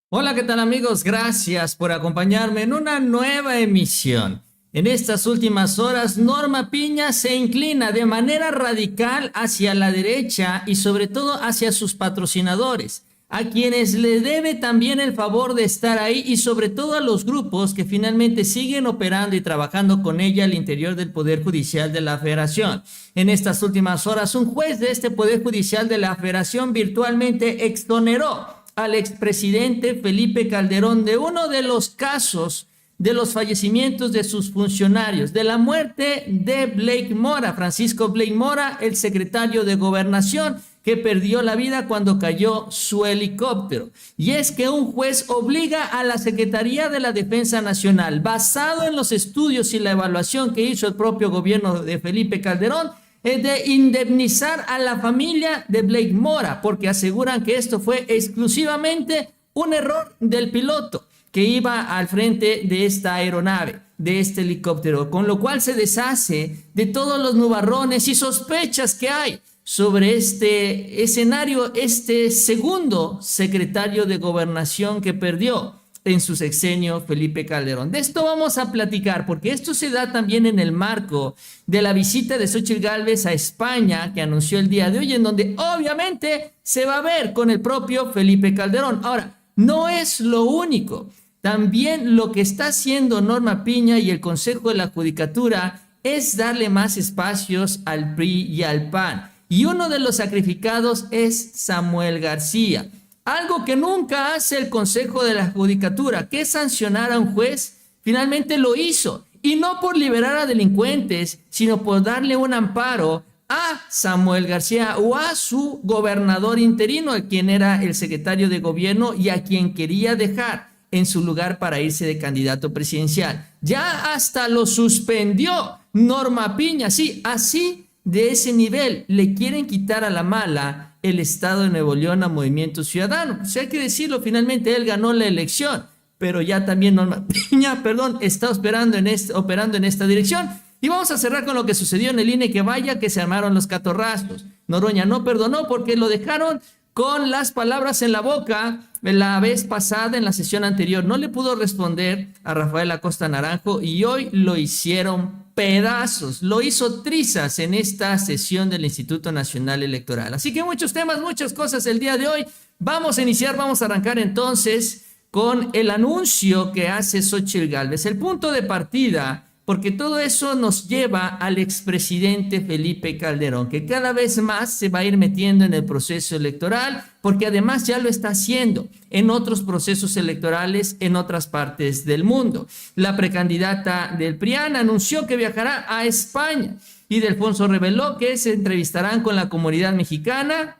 Hola, ¿qué tal amigos? Gracias por acompañarme en una nueva emisión. En estas últimas horas, Norma Piña se inclina de manera radical hacia la derecha y sobre todo hacia sus patrocinadores, a quienes le debe también el favor de estar ahí y sobre todo a los grupos que finalmente siguen operando y trabajando con ella al interior del Poder Judicial de la Federación. En estas últimas horas, un juez de este Poder Judicial de la Federación virtualmente exoneró al expresidente Felipe Calderón de uno de los casos de los fallecimientos de sus funcionarios, de la muerte de Blake Mora, Francisco Blake Mora, el secretario de Gobernación, que perdió la vida cuando cayó su helicóptero. Y es que un juez obliga a la Secretaría de la Defensa Nacional, basado en los estudios y la evaluación que hizo el propio gobierno de Felipe Calderón, de indemnizar a la familia de Blake Mora, porque aseguran que esto fue exclusivamente un error del piloto que iba al frente de esta aeronave, de este helicóptero, con lo cual se deshace de todos los nubarrones y sospechas que hay sobre este escenario, este segundo secretario de Gobernación que perdió en su sexenio Felipe Calderón. De esto vamos a platicar, porque esto se da también en el marco de la visita de Xóchitl Gálvez a España, que anunció el día de hoy, en donde obviamente se va a ver con el propio Felipe Calderón. Ahora, no es lo único. También lo que está haciendo Norma Piña y el Consejo de la Judicatura es darle más espacios al PRI y al PAN. Y uno de los sacrificados es Samuel García. Algo que nunca hace el Consejo de la Judicatura, que es sancionar a un juez, finalmente lo hizo. Y no por liberar a delincuentes, sino por darle un amparo a Samuel García o a su gobernador interino, a quien era el secretario de gobierno y a quien quería dejar en su lugar para irse de candidato presidencial. Ya hasta lo suspendió Norma Piña, sí, así de ese nivel le quieren quitar a la mala el Estado de Nuevo León a Movimiento Ciudadano. Pues hay que decirlo, finalmente él ganó la elección, pero ya también Norma Piña, está operando en esta dirección. Y vamos a cerrar con lo que sucedió en el INE, que vaya que se armaron los catorrazos. Noroña no perdonó porque lo dejaron con las palabras en la boca la vez pasada en la sesión anterior. No le pudo responder a Rafael Acosta Naranjo y hoy lo hicieron pedazos, lo hizo trizas en esta sesión del Instituto Nacional Electoral. Así que muchos temas, muchas cosas el día de hoy. Vamos a arrancar entonces con el anuncio que hace Xóchitl Gálvez. El punto de partida, porque todo eso nos lleva al expresidente Felipe Calderón, que cada vez más se va a ir metiendo en el proceso electoral, porque además ya lo está haciendo en otros procesos electorales en otras partes del mundo. La precandidata del PRIAN anunció que viajará a España. Ildefonso reveló que se entrevistarán con la comunidad mexicana,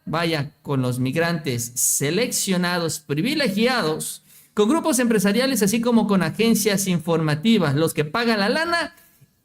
con los migrantes seleccionados privilegiados, con grupos empresariales, así como con agencias informativas, los que pagan la lana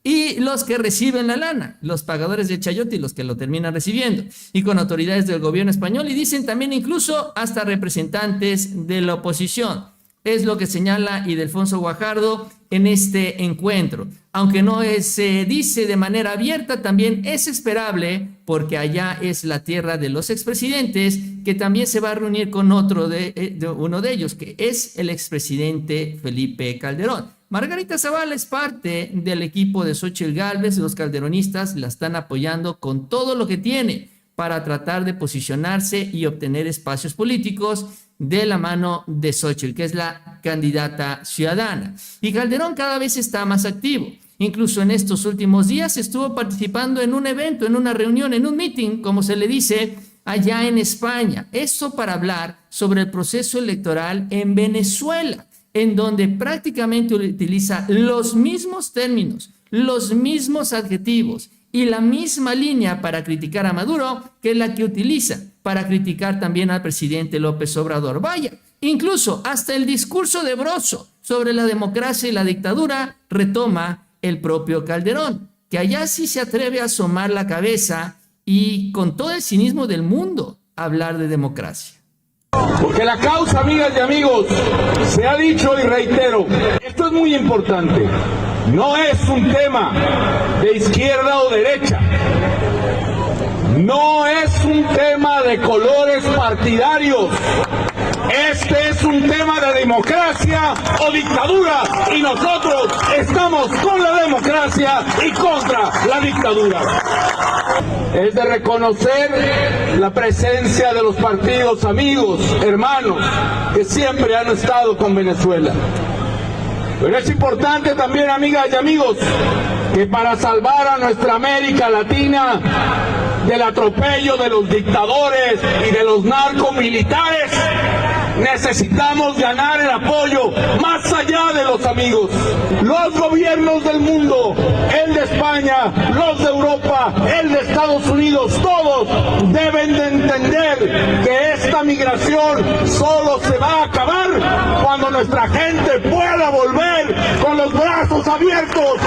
y los que reciben la lana, los pagadores de chayote y los que lo terminan recibiendo, y con autoridades del gobierno español, y dicen también incluso hasta representantes de la oposición. Es lo que señala Ildefonso Guajardo en este encuentro. Aunque no se dice de manera abierta, también es esperable, porque allá es la tierra de los expresidentes, que también se va a reunir con uno de ellos, que es el expresidente Felipe Calderón. Margarita Zavala es parte del equipo de Xóchitl Gálvez. Los calderonistas la están apoyando con todo lo que tiene para tratar de posicionarse y obtener espacios políticos de la mano de Xóchitl, que es la candidata ciudadana. Y Calderón cada vez está más activo. Incluso en estos últimos días estuvo participando en un evento, en una reunión, en un meeting, como se le dice, allá en España. Esto para hablar sobre el proceso electoral en Venezuela, en donde prácticamente utiliza los mismos términos, los mismos adjetivos y la misma línea para criticar a Maduro que la que utiliza para criticar también al presidente López Obrador. Incluso hasta el discurso de Broso sobre la democracia y la dictadura retoma el propio Calderón, que allá sí se atreve a asomar la cabeza y con todo el cinismo del mundo hablar de democracia. Porque la causa, amigas y amigos, se ha dicho y reitero, esto es muy importante, no es un tema de izquierda o derecha, no es un tema de colores partidarios, este es un tema de democracia o dictadura, y nosotros estamos con la democracia y contra la dictadura. Es de reconocer la presencia de los partidos amigos, hermanos, que siempre han estado con Venezuela. Pero es importante también, amigas y amigos, que para salvar a nuestra América Latina del atropello de los dictadores y de los narcomilitares, necesitamos ganar el apoyo más allá de los amigos. Los gobiernos del mundo, el de España, los de Europa, el de Estados Unidos, todos deben de entender que esta migración solo se va a acabar cuando nuestra gente pueda volver con los brazos abiertos.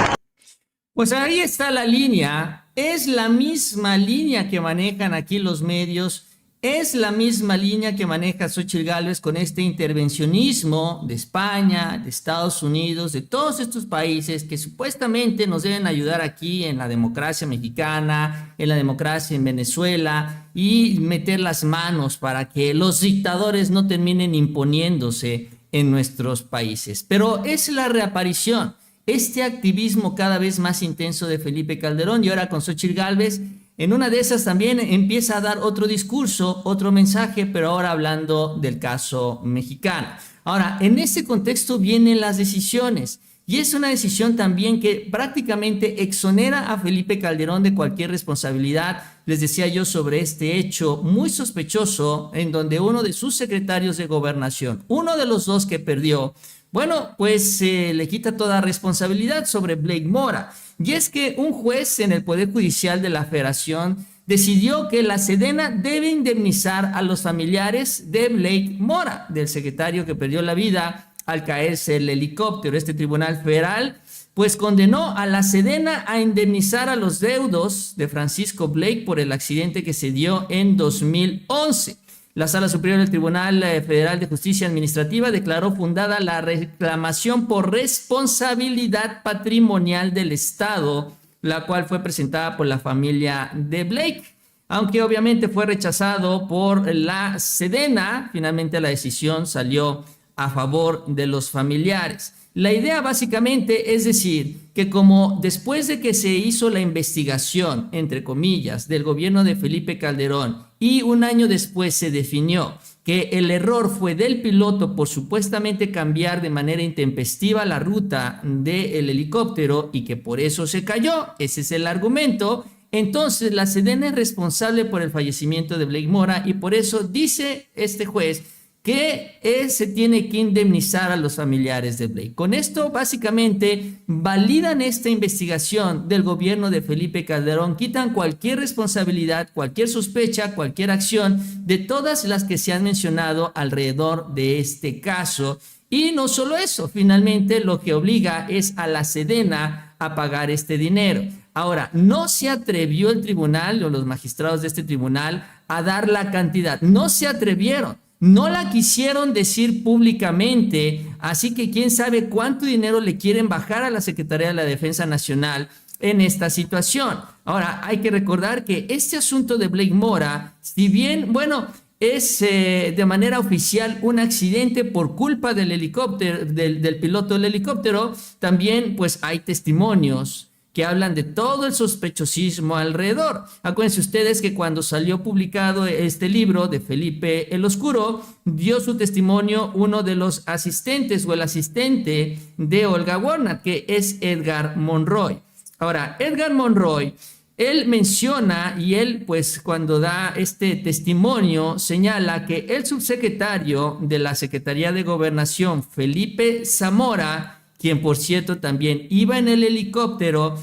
Pues ahí está la línea, es la misma línea que manejan aquí los medios, es la misma línea que maneja Xóchitl Gálvez con este intervencionismo de España, de Estados Unidos, de todos estos países que supuestamente nos deben ayudar aquí en la democracia mexicana, en la democracia en Venezuela, y meter las manos para que los dictadores no terminen imponiéndose en nuestros países. Pero es la reaparición, este activismo cada vez más intenso de Felipe Calderón, y ahora con Xóchitl Gálvez, en una de esas también empieza a dar otro discurso, otro mensaje, pero ahora hablando del caso mexicano. Ahora, en ese contexto vienen las decisiones, y es una decisión también que prácticamente exonera a Felipe Calderón de cualquier responsabilidad. Les decía yo sobre este hecho muy sospechoso, en donde uno de sus secretarios de gobernación, uno de los dos que perdió, bueno, pues le quita toda responsabilidad sobre Blake Mora. Y es que un juez en el Poder Judicial de la Federación decidió que la Sedena debe indemnizar a los familiares de Blake Mora, del secretario que perdió la vida al caerse el helicóptero. Este tribunal federal pues condenó a la Sedena a indemnizar a los deudos de Francisco Blake por el accidente que se dio en 2011. La Sala Superior del Tribunal Federal de Justicia Administrativa declaró fundada la reclamación por responsabilidad patrimonial del Estado, la cual fue presentada por la familia de Blake, aunque obviamente fue rechazado por la Sedena. Finalmente la decisión salió a favor de los familiares. La idea básicamente es decir que como después de que se hizo la investigación, entre comillas, del gobierno de Felipe Calderón, y un año después se definió que el error fue del piloto por supuestamente cambiar de manera intempestiva la ruta del helicóptero y que por eso se cayó, ese es el argumento, entonces la Sedena es responsable por el fallecimiento de Blake Mora, y por eso dice este juez que se tiene que indemnizar a los familiares de Blake. Con esto básicamente validan esta investigación del gobierno de Felipe Calderón, quitan cualquier responsabilidad, cualquier sospecha, cualquier acción de todas las que se han mencionado alrededor de este caso. Y no solo eso, finalmente lo que obliga es a la Sedena a pagar este dinero. Ahora, no se atrevió el tribunal o los magistrados de este tribunal a dar la cantidad, no se atrevieron. No la quisieron decir públicamente, así que quién sabe cuánto dinero le quieren bajar a la Secretaría de la Defensa Nacional en esta situación. Ahora, hay que recordar que este asunto de Blake Mora, si bien, bueno, es de manera oficial un accidente por culpa del helicóptero, del piloto del helicóptero, también pues hay testimonios que hablan de todo el sospechosismo alrededor. Acuérdense ustedes que cuando salió publicado este libro de Felipe el Oscuro, dio su testimonio uno de los asistentes o el asistente de Olga Warnat, que es Edgar Monroy. Ahora, Edgar Monroy, él menciona y él pues cuando da este testimonio señala que el subsecretario de la Secretaría de Gobernación, Felipe Zamora, quien por cierto también iba en el helicóptero,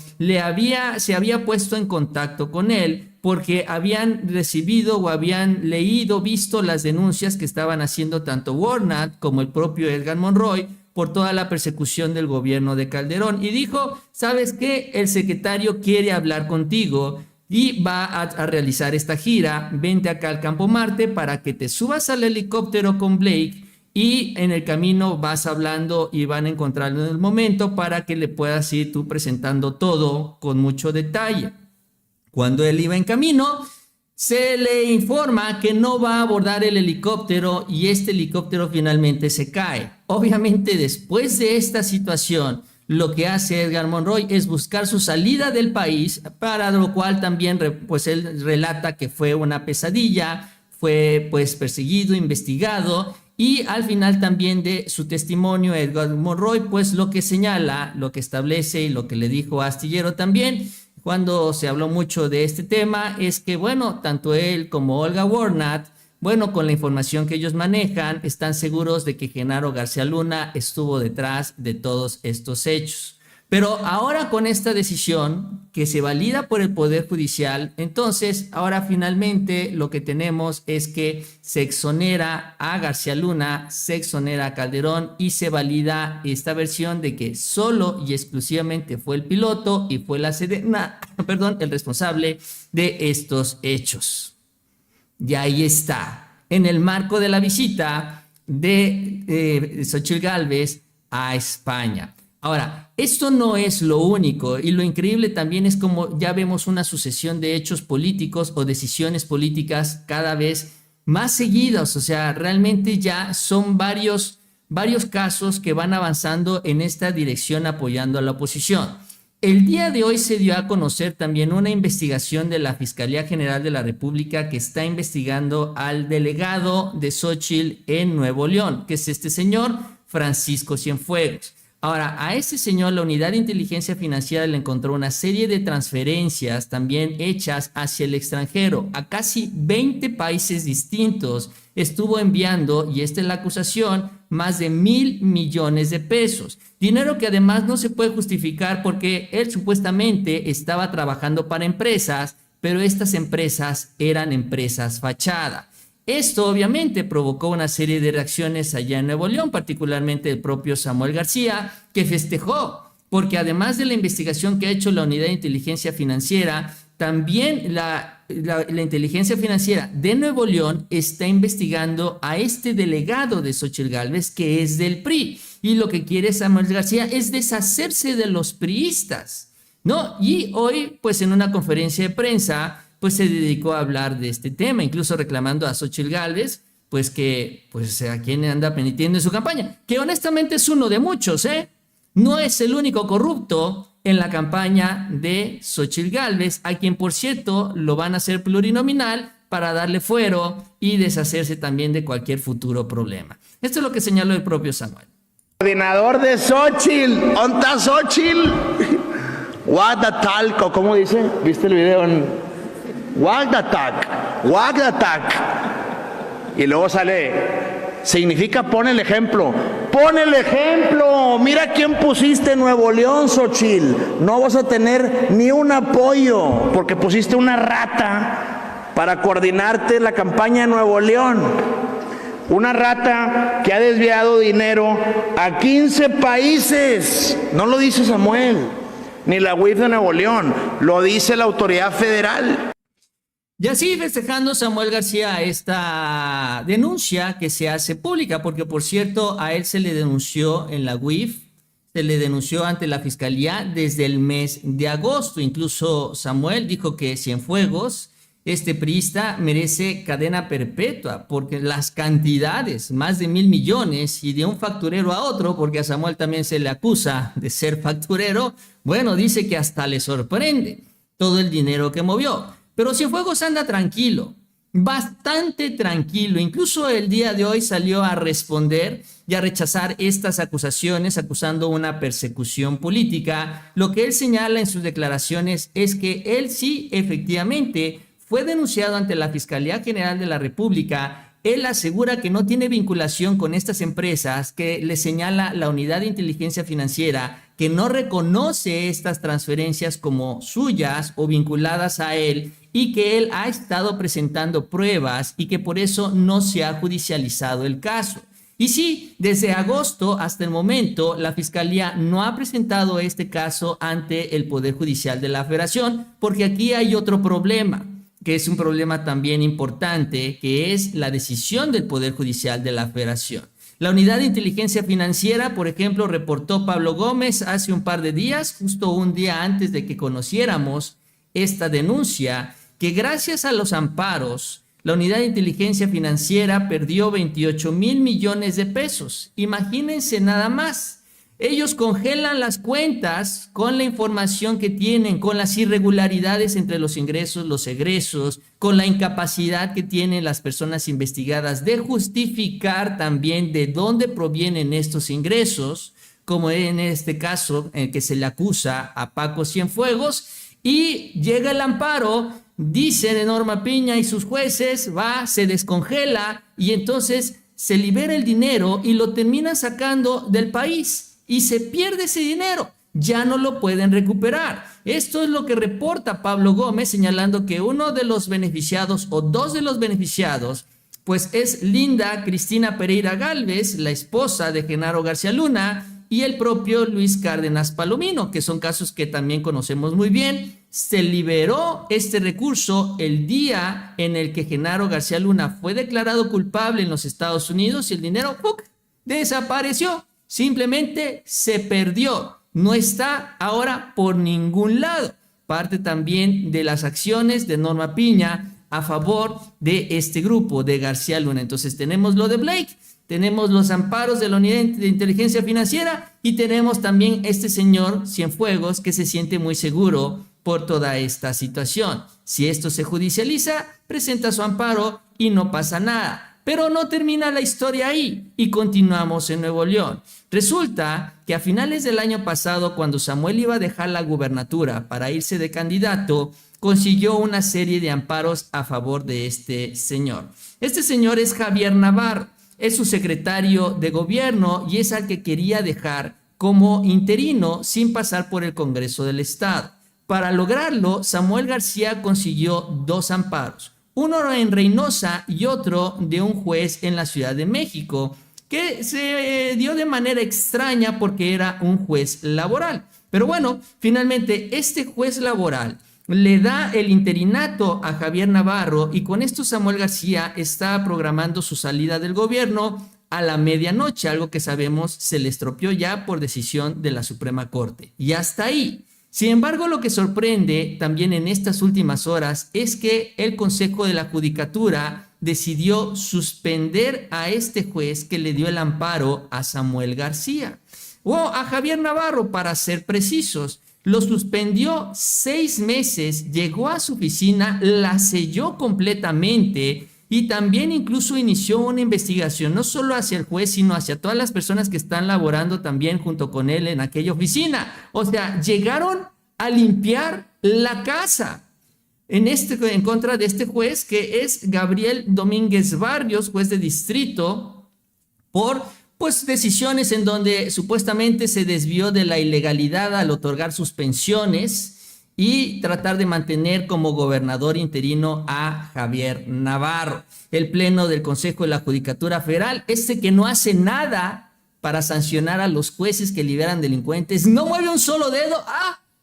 se había puesto en contacto con él porque habían recibido o habían visto las denuncias que estaban haciendo tanto Warnat como el propio Edgar Monroy por toda la persecución del gobierno de Calderón. Y dijo, ¿sabes qué? El secretario quiere hablar contigo y va a realizar esta gira. Vente acá al Campo Marte para que te subas al helicóptero con Blake y en el camino vas hablando y van a encontrarlo en el momento para que le puedas ir tú presentando todo con mucho detalle. Cuando él iba en camino, se le informa que no va a abordar el helicóptero y este helicóptero finalmente se cae. Obviamente, después de esta situación, lo que hace Edgar Monroy es buscar su salida del país, para lo cual también pues él relata que fue una pesadilla, fue pues perseguido, investigado, y al final también de su testimonio Edgar Monroy pues lo que señala, lo que establece y lo que le dijo a Astillero también cuando se habló mucho de este tema es que bueno, tanto él como Olga Warnat, bueno, con la información que ellos manejan, están seguros de que Genaro García Luna estuvo detrás de todos estos hechos. Pero ahora con esta decisión que se valida por el Poder Judicial, entonces ahora finalmente lo que tenemos es que se exonera a García Luna, se exonera a Calderón y se valida esta versión de que solo y exclusivamente fue el piloto y fue la Sedena, el responsable de estos hechos. Y ahí está, en el marco de la visita de Xóchitl Gálvez a España. Ahora, esto no es lo único y lo increíble también es como ya vemos una sucesión de hechos políticos o decisiones políticas cada vez más seguidas. O sea, realmente ya son varios casos que van avanzando en esta dirección apoyando a la oposición. El día de hoy se dio a conocer también una investigación de la Fiscalía General de la República que está investigando al delegado de Xóchitl en Nuevo León, que es este señor Francisco Cienfuegos. Ahora, a este señor la Unidad de Inteligencia Financiera le encontró una serie de transferencias también hechas hacia el extranjero, a casi 20 países distintos. Estuvo enviando, y esta es la acusación, más de 1,000 millones de pesos. Dinero que además no se puede justificar porque él supuestamente estaba trabajando para empresas, pero estas empresas eran empresas fachada. Esto obviamente provocó una serie de reacciones allá en Nuevo León, particularmente el propio Samuel García, que festejó, porque además de la investigación que ha hecho la Unidad de Inteligencia Financiera, también la Inteligencia Financiera de Nuevo León está investigando a este delegado de Xóchitl Gálvez, que es del PRI, y lo que quiere Samuel García es deshacerse de los priistas, ¿no? Y hoy, pues en una conferencia de prensa, pues se dedicó a hablar de este tema, incluso reclamando a Xóchitl Gálvez, pues que, pues a quien anda penitiendo en su campaña, que honestamente es uno de muchos, ¿eh? No es el único corrupto en la campaña de Xóchitl Gálvez, a quien, por cierto, lo van a hacer plurinominal para darle fuero y deshacerse también de cualquier futuro problema. Esto es lo que señaló el propio Samuel. Coordinador de Xóchitl, ¿dónde está Xóchitl? What the talco, ¿cómo dice? ¿Viste el video en Wagdatak? Y luego sale, significa pon el ejemplo. Pon el ejemplo. Mira quién pusiste en Nuevo León, Xóchitl. No vas a tener ni un apoyo porque pusiste una rata para coordinarte la campaña de Nuevo León. Una rata que ha desviado dinero a 15 países. No lo dice Samuel, ni la UIF de Nuevo León, lo dice la autoridad federal. Y así festejando Samuel García esta denuncia que se hace pública, porque por cierto a él se le denunció en la UIF, se le denunció ante la Fiscalía desde el mes de agosto. Incluso Samuel dijo que Cienfuegos, este priista, merece cadena perpetua porque las cantidades, más de 1,000 millones y de un facturero a otro, porque a Samuel también se le acusa de ser facturero, bueno, dice que hasta le sorprende todo el dinero que movió. Pero Cienfuegos anda tranquilo, bastante tranquilo. Incluso el día de hoy salió a responder y a rechazar estas acusaciones, acusando una persecución política. Lo que él señala en sus declaraciones es que él sí, efectivamente, fue denunciado ante la Fiscalía General de la República. Él asegura que no tiene vinculación con estas empresas, que le señala la Unidad de Inteligencia Financiera, que no reconoce estas transferencias como suyas o vinculadas a él, y que él ha estado presentando pruebas y que por eso no se ha judicializado el caso. Y sí, desde agosto hasta el momento, la Fiscalía no ha presentado este caso ante el Poder Judicial de la Federación, porque aquí hay otro problema, que es un problema también importante, que es la decisión del Poder Judicial de la Federación. La Unidad de Inteligencia Financiera, por ejemplo, reportó Pablo Gómez hace un par de días, justo un día antes de que conociéramos esta denuncia, que gracias a los amparos, la Unidad de Inteligencia Financiera perdió 28,000 millones de pesos. Imagínense nada más. Ellos congelan las cuentas con la información que tienen, con las irregularidades entre los ingresos, los egresos, con la incapacidad que tienen las personas investigadas de justificar también de dónde provienen estos ingresos, como en este caso en que se le acusa a Paco Cienfuegos, y llega el amparo, dice Norma Piña y sus jueces, se descongela y entonces se libera el dinero y lo terminan sacando del país. Y se pierde ese dinero, ya no lo pueden recuperar. Esto es lo que reporta Pablo Gómez, señalando que uno de los beneficiados o dos de los beneficiados, pues es Linda Cristina Pereira Gálvez, la esposa de Genaro García Luna, y el propio Luis Cárdenas Palomino, que son casos que también conocemos muy bien. Se liberó este recurso el día en el que Genaro García Luna fue declarado culpable en los Estados Unidos y el dinero desapareció. Simplemente se perdió, no está ahora por ningún lado. Parte también de las acciones de Norma Piña a favor de este grupo de García Luna. Entonces tenemos lo de Blake, tenemos los amparos de la Unidad de Inteligencia Financiera y tenemos también este señor Cienfuegos que se siente muy seguro por toda esta situación. Si esto se judicializa, presenta su amparo y no pasa nada. Pero no termina la historia ahí y continuamos en Nuevo León. Resulta que a finales del año pasado, cuando Samuel iba a dejar la gubernatura para irse de candidato, consiguió una serie de amparos a favor de este señor. Este señor es Javier Navarro, es su secretario de gobierno y es al que quería dejar como interino sin pasar por el Congreso del Estado. Para lograrlo, Samuel García consiguió dos amparos. Uno en Reynosa y otro de un juez en la Ciudad de México, que se dio de manera extraña porque era un juez laboral. Pero bueno, finalmente este juez laboral le da el interinato a Javier Navarro y con esto Samuel García está programando su salida del gobierno a la medianoche, algo que sabemos se le estropeó ya por decisión de la Suprema Corte. Y hasta ahí. Sin embargo, lo que sorprende también en estas últimas horas es que el Consejo de la Judicatura decidió suspender a este juez que le dio el amparo a Samuel García, o a Javier Navarro para ser precisos. Lo suspendió 6 meses, llegó a su oficina, la selló completamente y también incluso inició una investigación, no solo hacia el juez, sino hacia todas las personas que están laborando también junto con él en aquella oficina. O sea, llegaron a limpiar la casa en contra de este juez, que es Gabriel Domínguez Barrios, juez de distrito, por decisiones en donde supuestamente se desvió de la ilegalidad al otorgar sus pensiones y tratar de mantener como gobernador interino a Javier Navarro. El Pleno del Consejo de la Judicatura Federal, que no hace nada para sancionar a los jueces que liberan delincuentes, no mueve un solo dedo.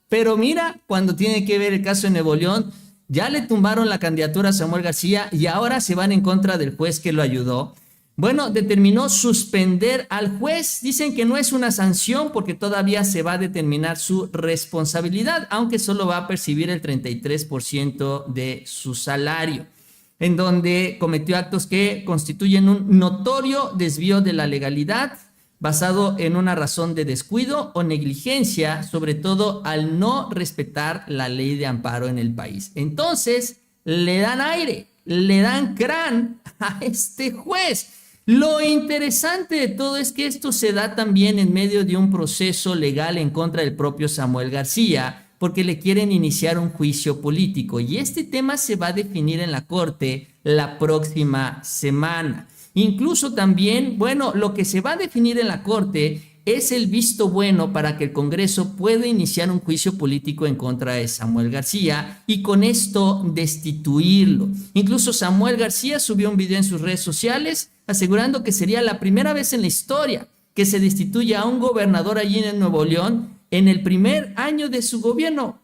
Pero mira, cuando tiene que ver el caso de Nuevo León, ya le tumbaron la candidatura a Samuel García y ahora se van en contra del juez que lo ayudó. Bueno, determinó suspender al juez. Dicen que no es una sanción porque todavía se va a determinar su responsabilidad, aunque solo va a percibir el 33% de su salario, en donde cometió actos que constituyen un notorio desvío de la legalidad basado en una razón de descuido o negligencia, sobre todo al no respetar la ley de amparo en el país. Entonces, le dan aire, le dan crán a este juez. Lo interesante de todo es que esto se da también en medio de un proceso legal en contra del propio Samuel García, porque le quieren iniciar un juicio político y este tema se va a definir en la Corte la próxima semana. Incluso también, lo que se va a definir en la Corte es el visto bueno para que el Congreso pueda iniciar un juicio político en contra de Samuel García y con esto destituirlo. Incluso Samuel García subió un video en sus redes sociales asegurando que sería la primera vez en la historia que se destituye a un gobernador allí en Nuevo León en el primer año de su gobierno.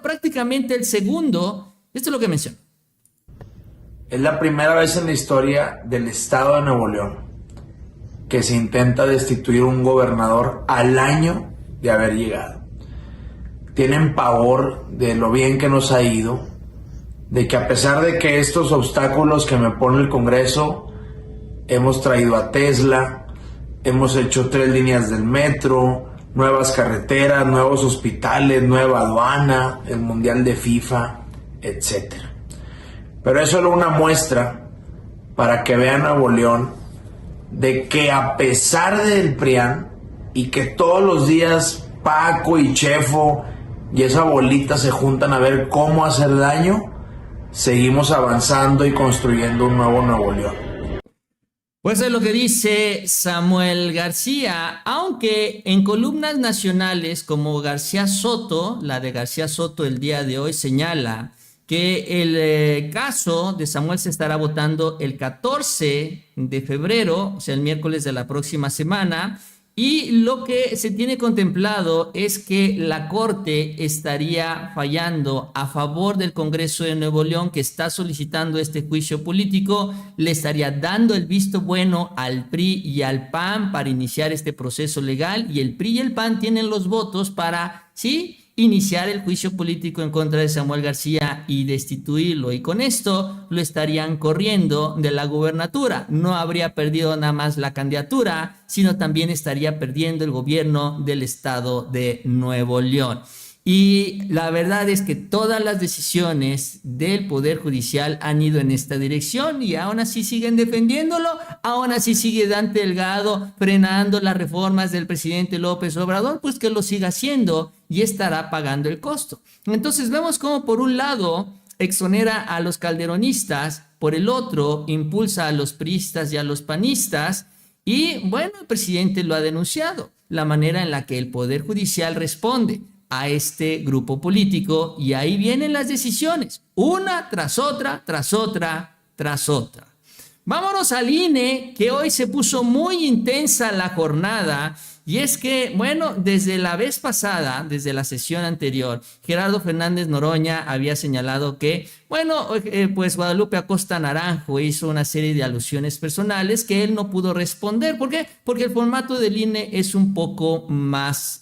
Prácticamente el segundo. Esto es lo que menciona. Es la primera vez en la historia del estado de Nuevo León que se intenta destituir un gobernador al año de haber llegado. Tienen pavor de lo bien que nos ha ido, de que a pesar de que estos obstáculos que me pone el Congreso, hemos traído a Tesla, hemos hecho 3 líneas del metro, nuevas carreteras, nuevos hospitales, nueva aduana, el Mundial de FIFA, etc. Pero es solo una muestra para que vean Nuevo León de que a pesar del PRIAN y que todos los días Paco y Chefo y esa bolita se juntan a ver cómo hacer daño, seguimos avanzando y construyendo un nuevo Nuevo León. Pues es lo que dice Samuel García, aunque en columnas nacionales como García Soto, la de García Soto el día de hoy señala que el caso de Samuel se estará votando el 14 de febrero, o sea, el miércoles de la próxima semana, y lo que se tiene contemplado es que la Corte estaría fallando a favor del Congreso de Nuevo León, que está solicitando este juicio político, le estaría dando el visto bueno al PRI y al PAN para iniciar este proceso legal, y el PRI y el PAN tienen los votos para, sí, iniciar el juicio político en contra de Samuel García y destituirlo, y con esto lo estarían corriendo de la gubernatura. No habría perdido nada más la candidatura, sino también estaría perdiendo el gobierno del estado de Nuevo León. Y la verdad es que todas las decisiones del Poder Judicial han ido en esta dirección, y aún así siguen defendiéndolo, aún así sigue Dante Delgado frenando las reformas del presidente López Obrador, pues que lo siga haciendo y estará pagando el costo. Entonces vemos cómo por un lado exonera a los calderonistas, por el otro impulsa a los priistas y a los panistas, y bueno, el presidente lo ha denunciado, la manera en la que el Poder Judicial responde a este grupo político, y ahí vienen las decisiones, una tras otra, tras otra, tras otra. Vámonos al INE, que hoy se puso muy intensa la jornada, y es que, bueno, desde la vez pasada, desde la sesión anterior, Gerardo Fernández Noroña había señalado que, bueno, pues Guadalupe Acosta Naranjo hizo una serie de alusiones personales que él no pudo responder. ¿Por qué? Porque el formato del INE es un poco más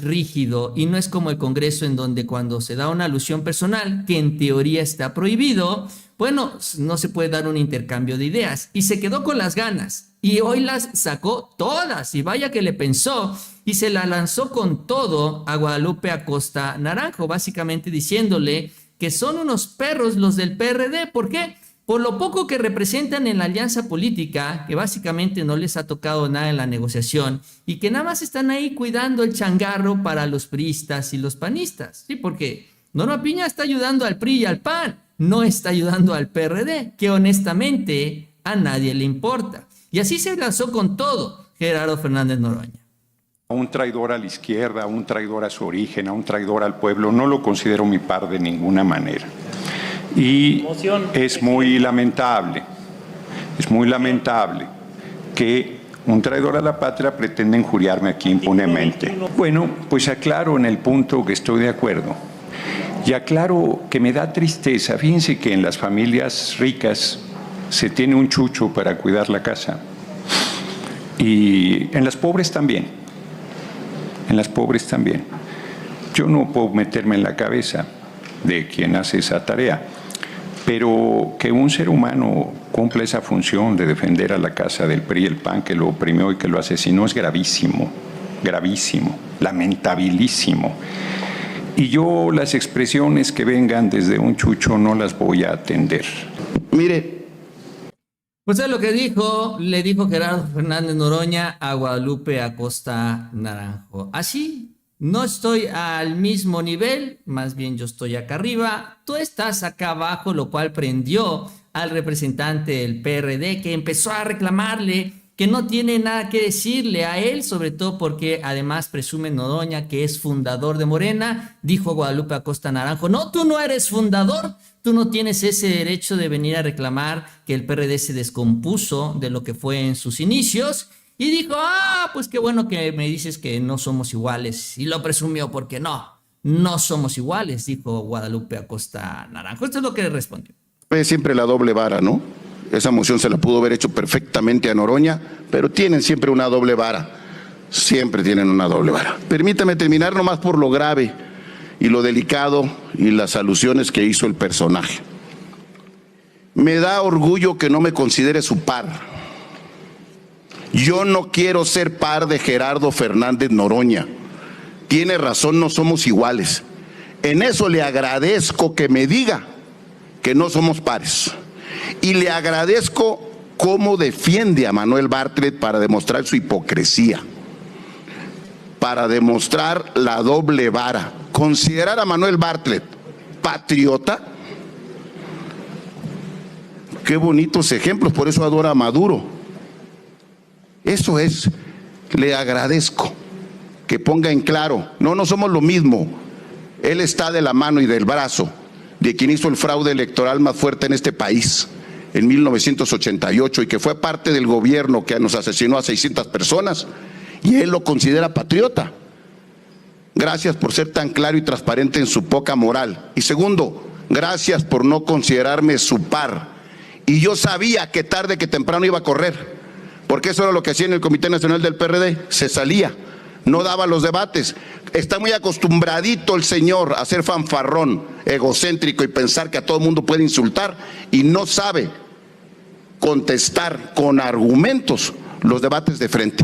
rígido, y no es como el Congreso, en donde cuando se da una alusión personal, que en teoría está prohibido, bueno, no se puede dar un intercambio de ideas, y se quedó con las ganas, y hoy las sacó todas, y vaya que le pensó, y se la lanzó con todo a Guadalupe Acosta Naranjo, básicamente diciéndole que son unos perros los del PRD. ¿Por qué? Por lo poco que representan en la alianza política, que básicamente no les ha tocado nada en la negociación, y que nada más están ahí cuidando el changarro para los priistas y los panistas. Sí, porque Norma Piña está ayudando al PRI y al PAN, no está ayudando al PRD, que honestamente a nadie le importa. Y así se lanzó con todo Gerardo Fernández Noroña. A un traidor a la izquierda, a un traidor a su origen, a un traidor al pueblo, no lo considero mi par de ninguna manera. Y es muy lamentable que un traidor a la patria pretenda injuriarme aquí impunemente. Bueno, pues aclaro en el punto que estoy de acuerdo. Y aclaro que me da tristeza. Fíjense que en las familias ricas se tiene un chucho para cuidar la casa. Y en las pobres también. En las pobres también. Yo no puedo meterme en la cabeza de quien hace esa tarea, pero que un ser humano cumpla esa función de defender a la casa del PRI y el PAN, que lo oprimió y que lo asesinó, es gravísimo, gravísimo, lamentabilísimo. Y yo las expresiones que vengan desde un chucho no las voy a atender. Mire. Pues es lo que le dijo Gerardo Fernández Noroña a Guadalupe Acosta Naranjo. Así, no estoy al mismo nivel, más bien yo estoy acá arriba, tú estás acá abajo, lo cual prendió al representante del PRD, que empezó a reclamarle que no tiene nada que decirle a él, sobre todo porque además presume Noroña que es fundador de Morena. Dijo Guadalupe Acosta Naranjo: no, tú no eres fundador, tú no tienes ese derecho de venir a reclamar que el PRD se descompuso de lo que fue en sus inicios. Y dijo: pues qué bueno que me dices que no somos iguales. Y lo presumió porque no somos iguales, dijo Guadalupe Acosta Naranjo. Esto es lo que le respondió. Siempre la doble vara, ¿no? Esa moción se la pudo haber hecho perfectamente a Noroña, pero tienen siempre una doble vara. Siempre tienen una doble vara. Permítame terminar nomás por lo grave. y lo delicado y las alusiones que hizo el personaje. Me da orgullo que no me considere su par. Yo no quiero ser par de Gerardo Fernández Noroña. Tiene razón, no somos iguales. En eso le agradezco que me diga que no somos pares. Y le agradezco cómo defiende a Manuel Bartlett para demostrar su hipocresía, para demostrar la doble vara. Considerar a Manuel Bartlett patriota, qué bonitos ejemplos, por eso adora a Maduro. Eso es, le agradezco que ponga en claro, no somos lo mismo. Él está de la mano y del brazo de quien hizo el fraude electoral más fuerte en este país en 1988 y que fue parte del gobierno que nos asesinó a 600 personas, y él lo considera patriota. Gracias por ser tan claro y transparente en su poca moral. Y segundo, gracias por no considerarme su par. Y yo sabía que tarde que temprano iba a correr, porque eso era lo que hacía en el Comité Nacional del PRD, se salía, no daba los debates. Está muy acostumbradito el señor a ser fanfarrón, egocéntrico y pensar que a todo mundo puede insultar, y no sabe contestar con argumentos los debates de frente.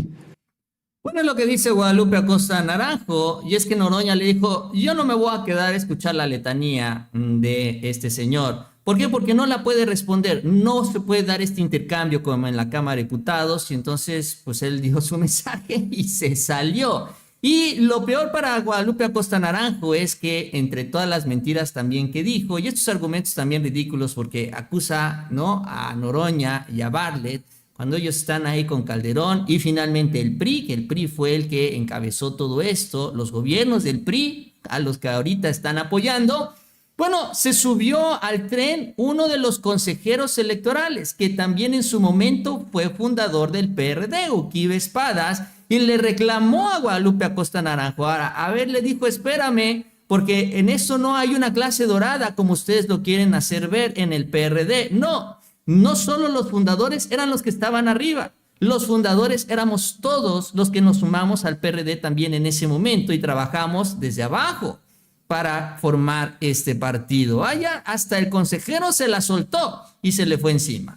Bueno, es lo que dice Guadalupe Acosta Naranjo, y es que Noroña le dijo, yo no me voy a quedar a escuchar la letanía de este señor. ¿Por qué? Porque no la puede responder, no se puede dar este intercambio como en la Cámara de Diputados, y entonces pues él dijo su mensaje y se salió. Y lo peor para Guadalupe Acosta Naranjo es que entre todas las mentiras también que dijo, y estos argumentos también ridículos porque acusa, ¿no?, a Noroña y a Bartlett, cuando ellos están ahí con Calderón, y finalmente el PRI, que el PRI fue el que encabezó todo esto, los gobiernos del PRI, a los que ahorita están apoyando. Bueno, se subió al tren uno de los consejeros electorales, que también en su momento fue fundador del PRD, Uquibe Espadas, y le reclamó a Guadalupe Acosta Naranjo. Ahora, a ver, le dijo, espérame, porque en eso no hay una clase dorada como ustedes lo quieren hacer ver en el PRD. No solo los fundadores eran los que estaban arriba. Los fundadores éramos todos los que nos sumamos al PRD también en ese momento y trabajamos desde abajo para formar este partido. Allá hasta el consejero se la soltó y se le fue encima.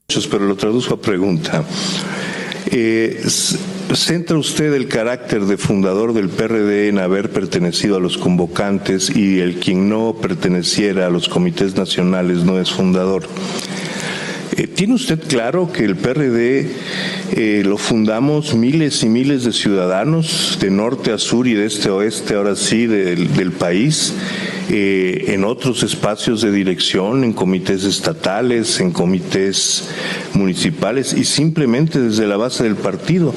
Pero lo traduzco a pregunta. ¿Centra usted el carácter de fundador del PRD en haber pertenecido a los convocantes y el quien no perteneciera a los comités nacionales no es fundador? ¿Tiene usted claro que el PRD lo fundamos miles y miles de ciudadanos de norte a sur y de este a oeste, ahora sí, del país, en otros espacios de dirección, en comités estatales, en comités municipales y simplemente desde la base del partido?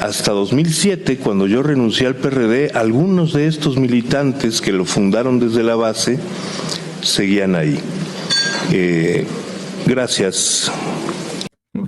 Hasta 2007, cuando yo renuncié al PRD, algunos de estos militantes que lo fundaron desde la base seguían ahí. Gracias.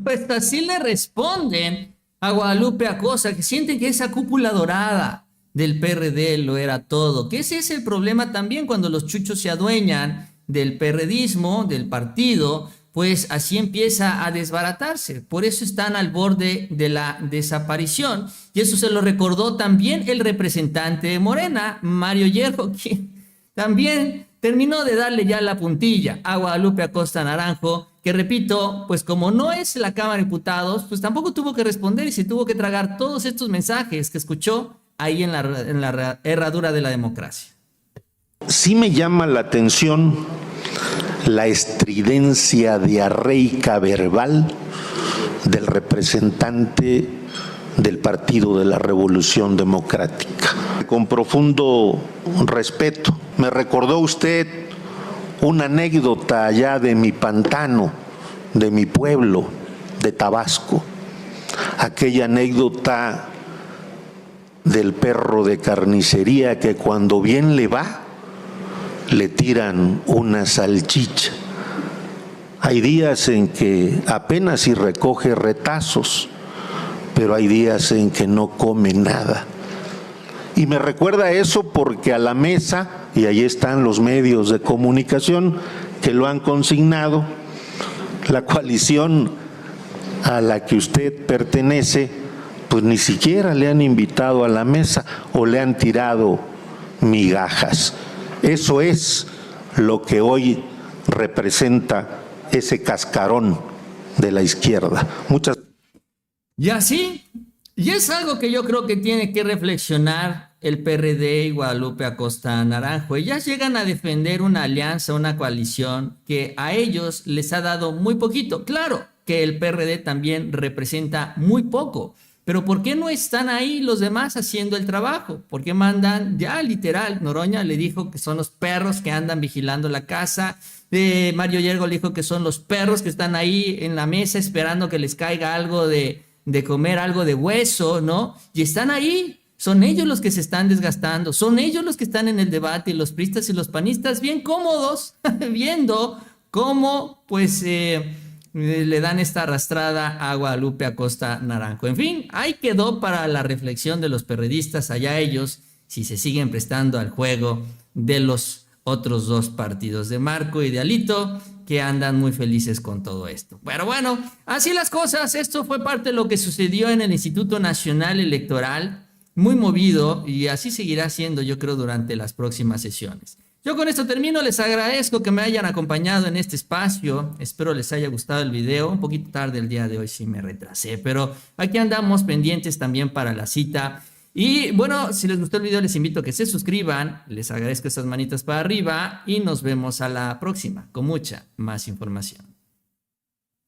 Pues así le responden a Guadalupe Acosta, que sienten que esa cúpula dorada del PRD lo era todo, que ese es el problema también cuando los chuchos se adueñan del PRDismo, del partido, pues así empieza a desbaratarse. Por eso están al borde de la desaparición, y eso se lo recordó también el representante de Morena, Mario Hierro, quien también terminó de darle ya la puntilla a Guadalupe Acosta Naranjo, que repito, pues como no es la Cámara de Diputados, pues tampoco tuvo que responder y se tuvo que tragar todos estos mensajes que escuchó ahí en la herradura de la democracia. Sí me llama la atención la estridencia diarreica verbal del representante del Partido de la Revolución Democrática. Con profundo respeto, me recordó usted una anécdota allá de mi pantano, de mi pueblo, de Tabasco. Aquella anécdota del perro de carnicería que cuando bien le va, le tiran una salchicha. Hay días en que apenas si recoge retazos, pero hay días en que no come nada. Y me recuerda eso porque a la mesa, y ahí están los medios de comunicación que lo han consignado, la coalición a la que usted pertenece, pues ni siquiera le han invitado a la mesa o le han tirado migajas. Eso es lo que hoy representa ese cascarón de la izquierda. Muchas Y así, y es algo que yo creo que tiene que reflexionar el PRD y Guadalupe Acosta Naranjo. Ellas llegan a defender una alianza, una coalición que a ellos les ha dado muy poquito. Claro que el PRD también representa muy poco, pero ¿por qué no están ahí los demás haciendo el trabajo? ¿Por qué mandan? Ya literal, Noroña le dijo que son los perros que andan vigilando la casa. Mario Yergo le dijo que son los perros que están ahí en la mesa esperando que les caiga algo de comer, algo de hueso, ¿no? Y están ahí. Son ellos los que se están desgastando, son ellos los que están en el debate, y los priistas y los panistas bien cómodos, viendo cómo pues le dan esta arrastrada a Guadalupe Acosta Naranjo. En fin, ahí quedó para la reflexión de los perredistas, allá ellos, si se siguen prestando al juego de los otros dos partidos de Marco y de Alito, que andan muy felices con todo esto. Pero bueno, así las cosas. Esto fue parte de lo que sucedió en el Instituto Nacional Electoral. Muy movido, y así seguirá siendo, yo creo, durante las próximas sesiones. Yo con esto termino. Les agradezco que me hayan acompañado en este espacio. Espero les haya gustado el video. Un poquito tarde el día de hoy, sí me retrasé, pero aquí andamos pendientes también para la cita. Y bueno, si les gustó el video, les invito a que se suscriban. Les agradezco esas manitas para arriba y nos vemos a la próxima con mucha más información.